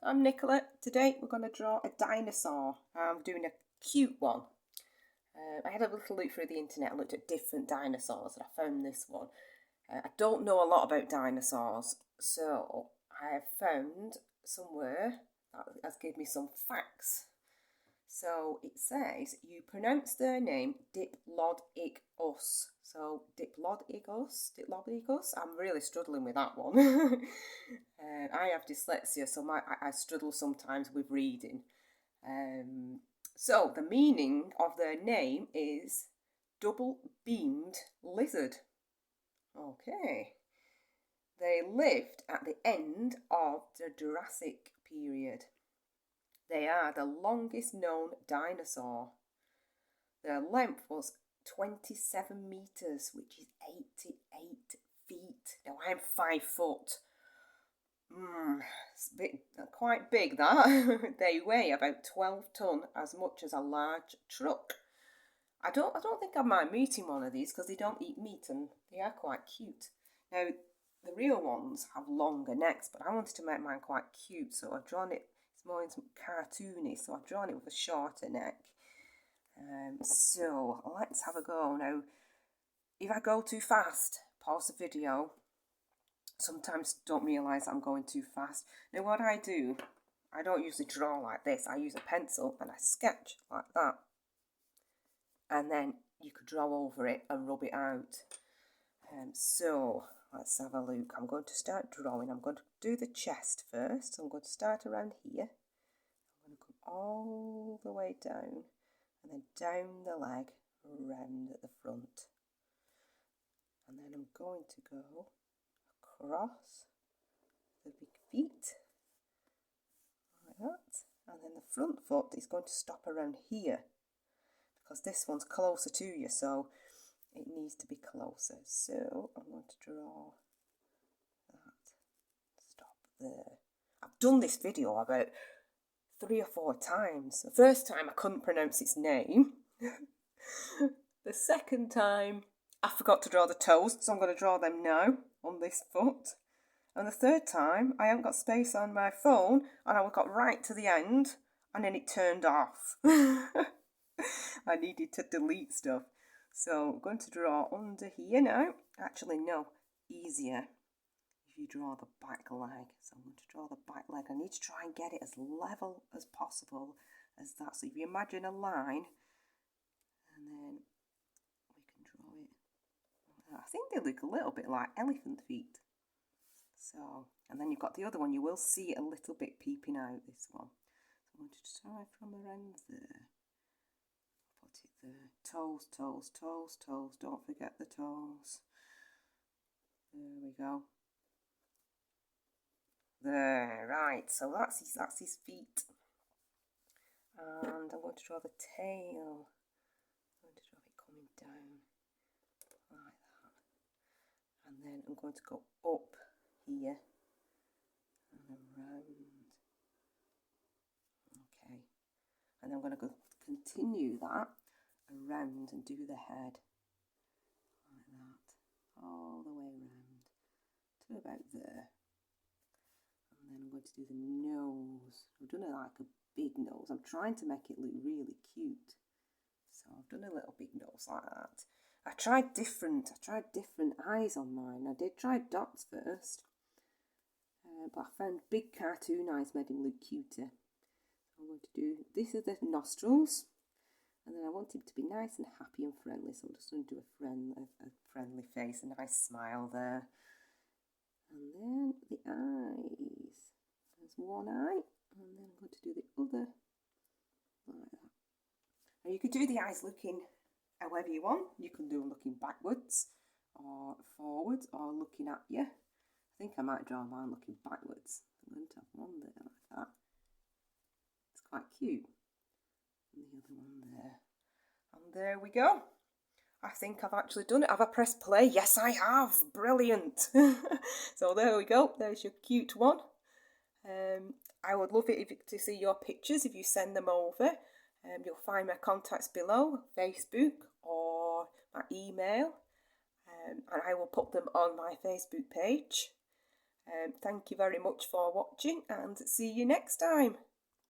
I'm Nicola. Today we're going to draw a dinosaur. I'm doing a cute one. I had a little look through the internet. I looked at different dinosaurs and I found this one. I don't know a lot about dinosaurs, so I have found somewhere that has given me some facts. So it says you pronounce their name Diplodocus. So Diplodocus. I'm really struggling with that one. I have dyslexia, so I struggle sometimes with reading. So the meaning of their name is double-beamed lizard. Okay. They lived at the end of the Jurassic period. They are the longest known dinosaur. Their length was 27 metres, which is 88 feet. Now I'm 5 foot. It's quite big that. They weigh about 12 tonne, as much as a large truck. I don't think I mind meeting one of these because they don't eat meat and they are quite cute. Now the real ones have longer necks, but I wanted to make mine quite cute, so I've drawn it. It's more into cartoony, so I've drawn it with a shorter neck. So let's have a go. Now, if I go too fast, pause the video. Sometimes don't realise I'm going too fast. Now what I do, I don't usually draw like this. I use a pencil and I sketch like that. And then you could draw over it and rub it out. So let's have a look. I'm going to start drawing. I'm going to do the chest first. So I'm going to start around here. I'm going to come all the way down and then down the leg, around at the front. And then I'm going to go across the big feet, like that. And then the front foot is going to stop around here, because this one's closer to you, so it needs to be closer. So I'm going to draw that, stop there. I've done this video about 3 or 4 times. The first time I couldn't pronounce its name. The second time I forgot to draw the toes, so I'm going to draw them now on this foot. And the third time I haven't got space on my phone and I got right to the end and then it turned off. I needed to delete stuff. So I'm going to draw under here now. Actually, no, easier if you draw the back leg. So I'm going to draw the back leg. I need to try and get it as level as possible as that. So if you imagine a line, and then we can draw it. I think they look a little bit like elephant feet. So, and then you've got the other one. You will see it a little bit peeping out, this one. So I'm going to try from around there. Put it there. Toes, toes, toes, toes. Don't forget the toes. There we go. There, right. So that's his feet. And I'm going to draw the tail. I'm going to draw it coming down like that. And then I'm going to go up here and around. Okay. And then I'm going to continue that around and do the head like that, all the way around to about there. And then I'm going to do the nose. I've done it like a big nose. I'm trying to make it look really cute. So I've done a little big nose like that. I tried different eyes on mine. I did try dots first, but I found big cartoon eyes made him look cuter. So I'm going to do, these are the nostrils, and then I want him to be nice and happy and friendly. So I'm just going to do a friendly face, a nice smile there. And then the eyes. There's one eye, and then I'm going to do the other like that. Now you could do the eyes looking however you want. You can do them looking backwards or forwards or looking at you. I think I might draw mine looking backwards. I'm going to have one there like that. It's quite cute. And the other one there. And there we go. I think I've actually done it. Have I pressed play? Yes, I have. Brilliant. So there we go. There's your cute one. I would love it to see your pictures if you send them over. You'll find my contacts below, Facebook or my email, and I will put them on my Facebook page. Thank you very much for watching and see you next time.